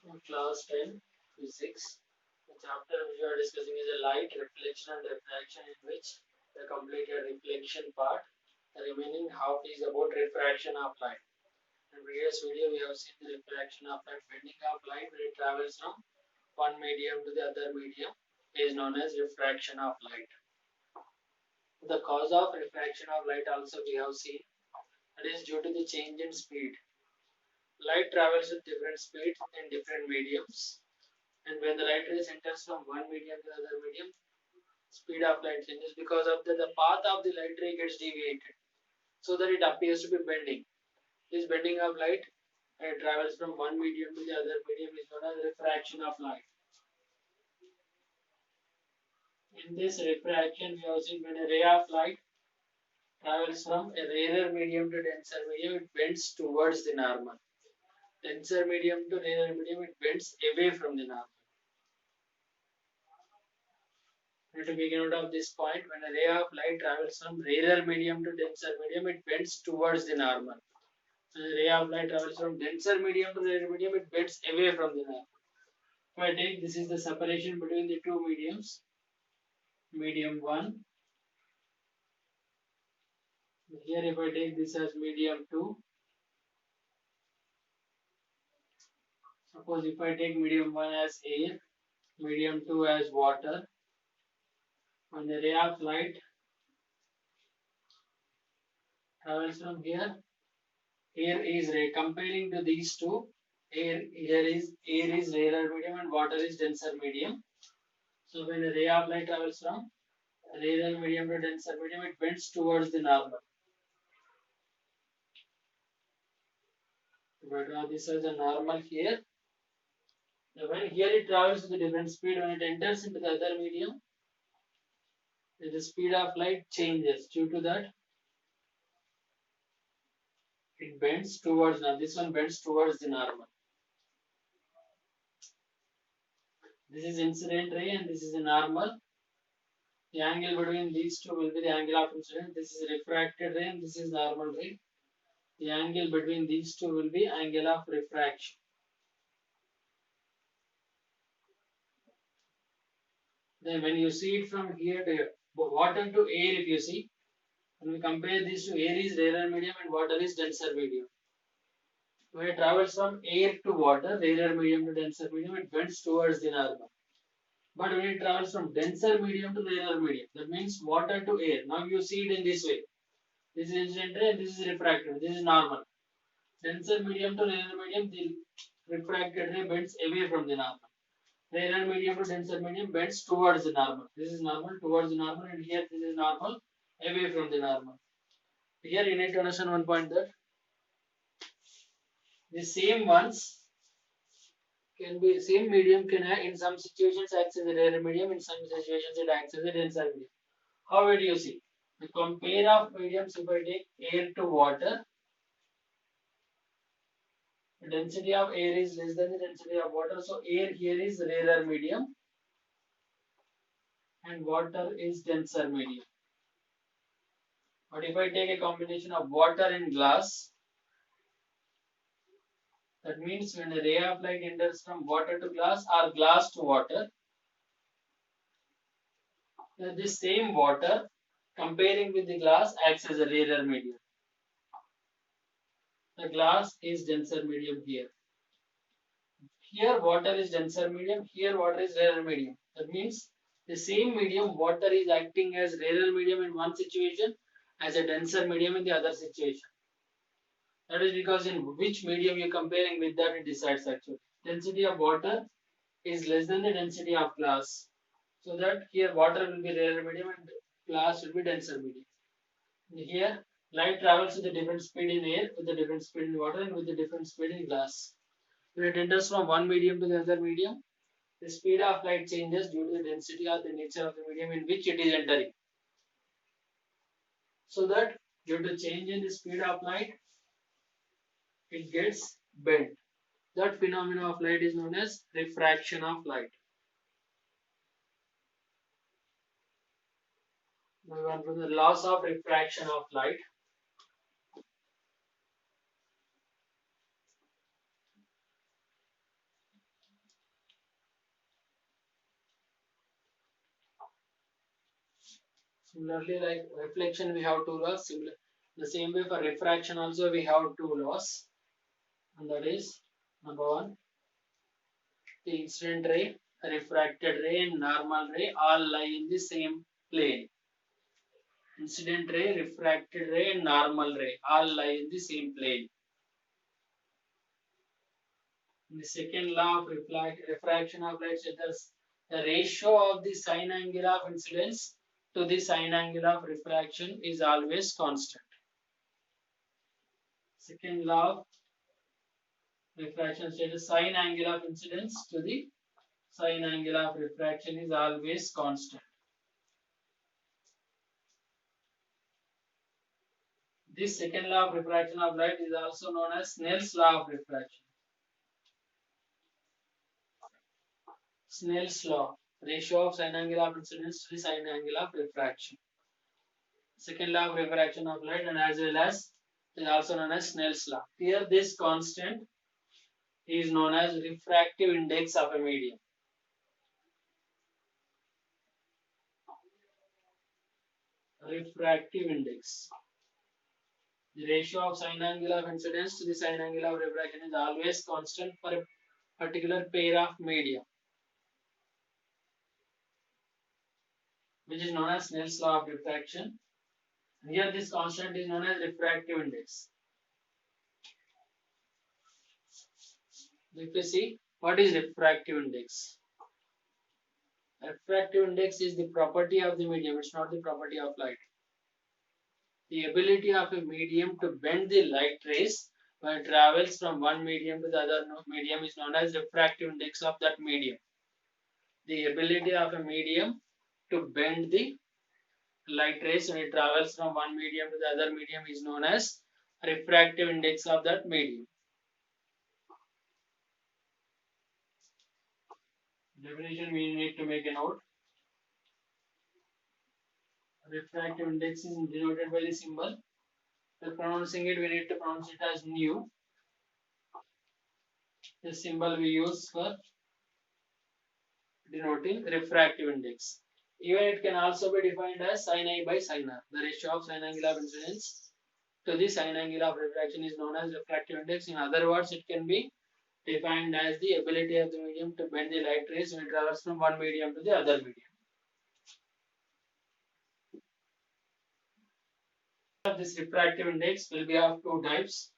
In class 10 physics, the chapter we are discussing is a light reflection and refraction, in which the completed reflection part. The remaining half is about refraction of light. In previous video, we have seen the refraction of light, bending of light when it travels from one medium to the other medium is known as refraction of light. The cause of refraction of light also we have seen, that is due to the change in speed. Light travels with different speeds in different mediums, and when the light rays enters from one medium to another medium, speed of light changes because of the path of the light ray gets deviated, so that it appears to be bending. This bending of light when it travels from one medium to the other medium is known as refraction of light. In this refraction, we have seen when a ray of light travels from a rarer medium to denser medium, it bends towards the normal. Denser medium to rarer medium, it bends away from the normal. And to make a note of this point, when a ray of light travels from rarer medium to denser medium, it bends towards the normal. When a ray of light travels from denser medium to rarer medium, it bends away from the normal. If I take this is the separation between the two mediums, medium 1. Here if I take this as medium 2, suppose if I take medium 1 as air, medium 2 as water, when the ray of light travels from here, air is ray. Comparing to these two, air is rarer medium and water is denser medium. So when a ray of light travels from rarer medium to denser medium, it bends towards the normal. But this is a normal here. When here it travels with a different speed, when it enters into the other medium, the speed of light changes. Due to that, it bends towards now. This one bends towards the normal. This is incident ray and this is a normal. The angle between these two will be the angle of incident. This is refracted ray and this is normal ray. The angle between these two will be angle of refraction. Then when you see it from here to here, water to air, if you see, when we compare these two, air is rarer medium and water is denser medium. When it travels from air to water, rarer medium to denser medium, it bends towards the normal. But when it travels from denser medium to rarer medium, that means water to air. Now you see it in this way. This is incident ray and this is refracted. This is normal. Denser medium to rarer medium, the refracted ray bends away from the normal. Rarer medium to denser medium bends towards the normal. This is normal towards the normal, and here this is normal away from the normal. Here you need to understand one point, that the same ones can be same medium can in some situations acts as a rarer medium, in some situations it acts as a denser medium. How would you see? The compare of mediums, if I take air to water, the density of air is less than the density of water, so air here is rarer medium and water is denser medium. But if I take a combination of water and glass, that means when a ray of light enters from water to glass or glass to water, this same water comparing with the glass acts as a rarer medium. The glass is denser medium here. Here water is denser medium, here water is rarer medium. That means the same medium, water is acting as rarer medium in one situation, as a denser medium in the other situation. That is because in which medium you are comparing with, that it decides actually. Density of water is less than the density of glass. So that here water will be rarer medium and glass will be denser medium. Here light travels with a different speed in air, with a different speed in water, and with a different speed in glass. When it enters from one medium to the other medium, the speed of light changes due to the density or the nature of the medium in which it is entering. So that due to change in the speed of light, it gets bent. That phenomena of light is known as refraction of light. Move on to the laws of refraction of light. Similarly, like reflection, we have two laws. Similar, the same way for refraction also we have two laws, and that is number one, the incident ray, refracted ray, and normal ray all lie in the same plane. Incident ray, refracted ray, and normal ray all lie in the same plane. The second law of refraction of light says the ratio of the sine angle of incidence to the sine angle of refraction is always constant. Second law of refraction says the sine angle of incidence to the sine angle of refraction is always constant. This second law of refraction of light is also known as Snell's law of refraction. Snell's law, ratio of sine angle of incidence to the sine angle of refraction. Second law of refraction of light, and as well as is also known as Snell's law. Here this constant is known as refractive index of a medium. Refractive index. The ratio of sine angle of incidence to the sine angle of refraction is always constant for a particular pair of media, which is known as Snell's law of refraction. Here this constant is known as refractive index. If you see, what is refractive index? Refractive index is the property of the medium, it's not the property of light. The ability of a medium to bend the light rays when it travels from one medium to the other medium is known as refractive index of that medium. The ability of a medium to bend the light rays when it travels from one medium to the other medium is known as refractive index of that medium. Definition, we need to make a note. Refractive index is denoted by the symbol. For pronouncing it, we need to pronounce it as nu. The symbol we use for denoting refractive index. Even it can also be defined as sin I by sin R. The ratio of sine angle of incidence to the sine angle of refraction is known as refractive index. In other words, it can be defined as the ability of the medium to bend the light rays when it travels from one medium to the other medium. This refractive index will be of two types.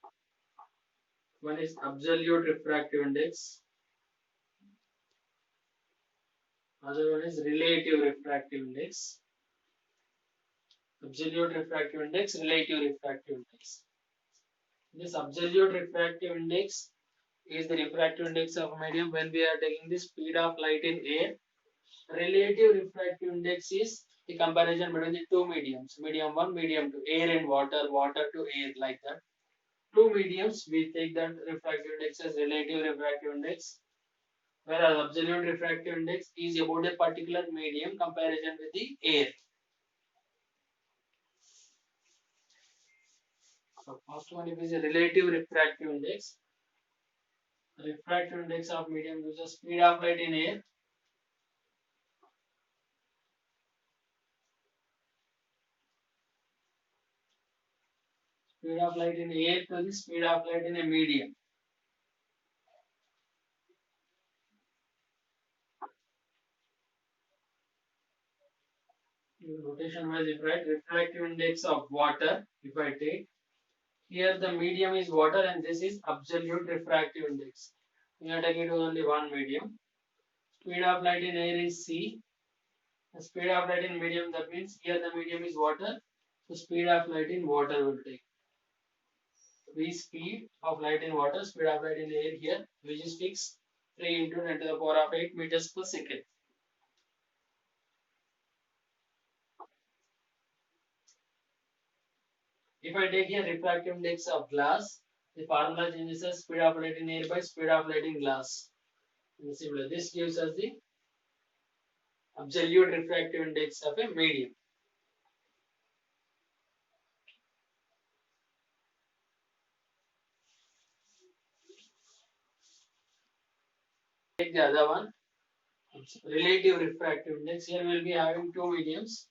One is absolute refractive index. Other one is relative refractive index. Absolute refractive index, relative refractive index. This absolute refractive index is the refractive index of a medium when we are taking the speed of light in air. Relative refractive index is the comparison between the two mediums, medium 1, medium 2, air and water, water to air, like that. Two mediums, we take that refractive index as relative refractive index, whereas absolute refractive index is about a particular medium comparison with the air. So first one is a relative refractive index. Refractive index of medium uses speed of light in air. Speed of light in air to the speed of light in a medium. Rotation wise, if right, refractive index of water, if I take, here the medium is water and this is absolute refractive index. We are taking only one medium. Speed of light in air is c. The speed of light in medium, that means here the medium is water. So speed of light in water will take. V speed of light in water, speed of light in air here, which is fixed 3 into 10 to the power of 8 meters per second. If I take here refractive index of glass, the formula changes as speed of light in air by speed of light in glass. And similar, this gives us the absolute refractive index of a medium. Take the other one, relative refractive index. Here we will be having two mediums.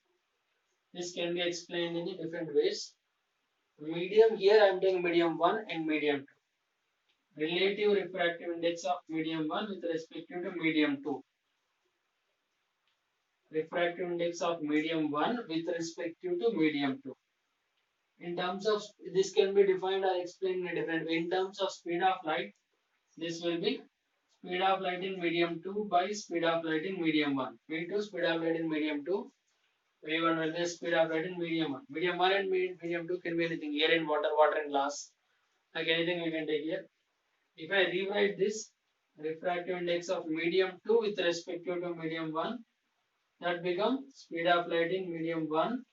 This can be explained in different ways. Medium, here I am taking medium 1 and medium 2. Relative refractive index of medium 1 with respect to medium 2. Refractive index of medium 1 with respect to medium 2. In terms of, this can be defined or explained in a different way. In terms of speed of light, this will be speed of light in medium 2 by speed of light in medium 1. V2 speed of light in medium 2. V1 will be speed of light in medium 1. Medium 1 and medium 2 can be anything. Air and water, water and glass. Like anything we can take here. If I rewrite this, refractive index of medium 2 with respect to medium 1, that becomes speed of light in medium 1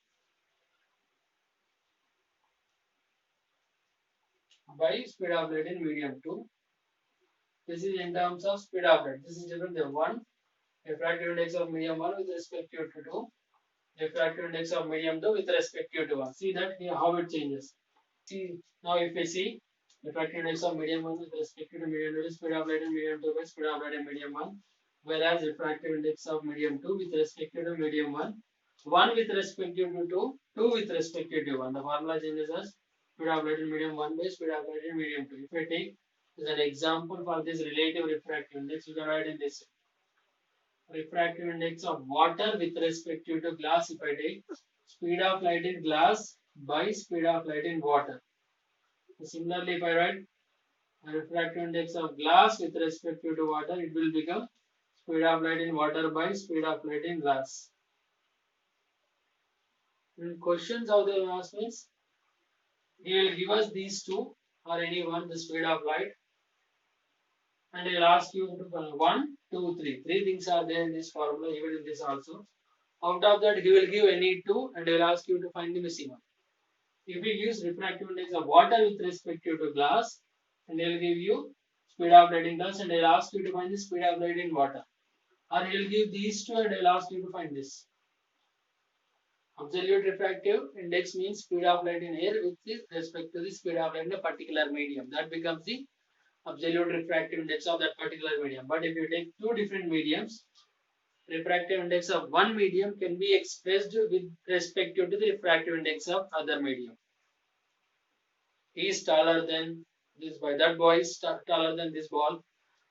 by speed of light in medium 2. This is in terms of speed of light. This is different than 1. Refractive index of medium 1 with respect to 2. Refractive index of medium 2 with respect to 1. See that here how it changes. See, now if we see refractive index of medium 1 with respect to medium 2 is speed of light in medium 2 by speed of light in medium 1. Whereas refractive index of medium 2 with respect to medium 1, 1 with respect to 2, 2 with respect to 1. The formula changes as speed of light in medium 1 by speed of light in medium 2. If I take as an example for this relative refractive index, we can write in this refractive index of water with respect to glass. If I take speed of light in glass by speed of light in water. Similarly, if I write refractive index of glass with respect to water, it will become speed of light in water by speed of light in glass. In questions how they ask means, he will give us these two or any one the speed of light, and he will ask you to 1, 2, 3. Three things are there in this formula, even in this also. Out of that, he will give any two, and he will ask you to find the missing one. If he gives refractive index of water with respect to glass, and he will give you speed of light in glass, and he will ask you to find the speed of light in water. Or he will give these two, and he will ask you to find this. Absolute refractive index means speed of light in air with respect to the speed of light in a particular medium. That becomes the absolute refractive index of that particular medium. But if you take two different mediums, refractive index of one medium can be expressed with respect to the refractive index of other medium. He is taller than this boy. That boy is taller than this ball.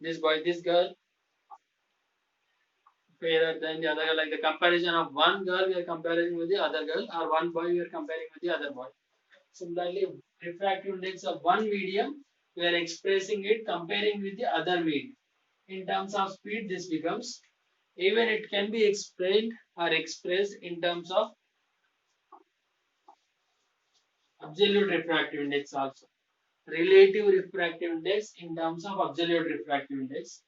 This boy, this girl, fairer than the other girl. Like the comparison of one girl, we are comparing with the other girl, or one boy, we are comparing with the other boy. Similarly, refractive index of one medium, we are expressing it comparing with the other medium. In terms of speed, this becomes, even it can be explained or expressed in terms of absolute refractive index also. Relative refractive index in terms of absolute refractive index.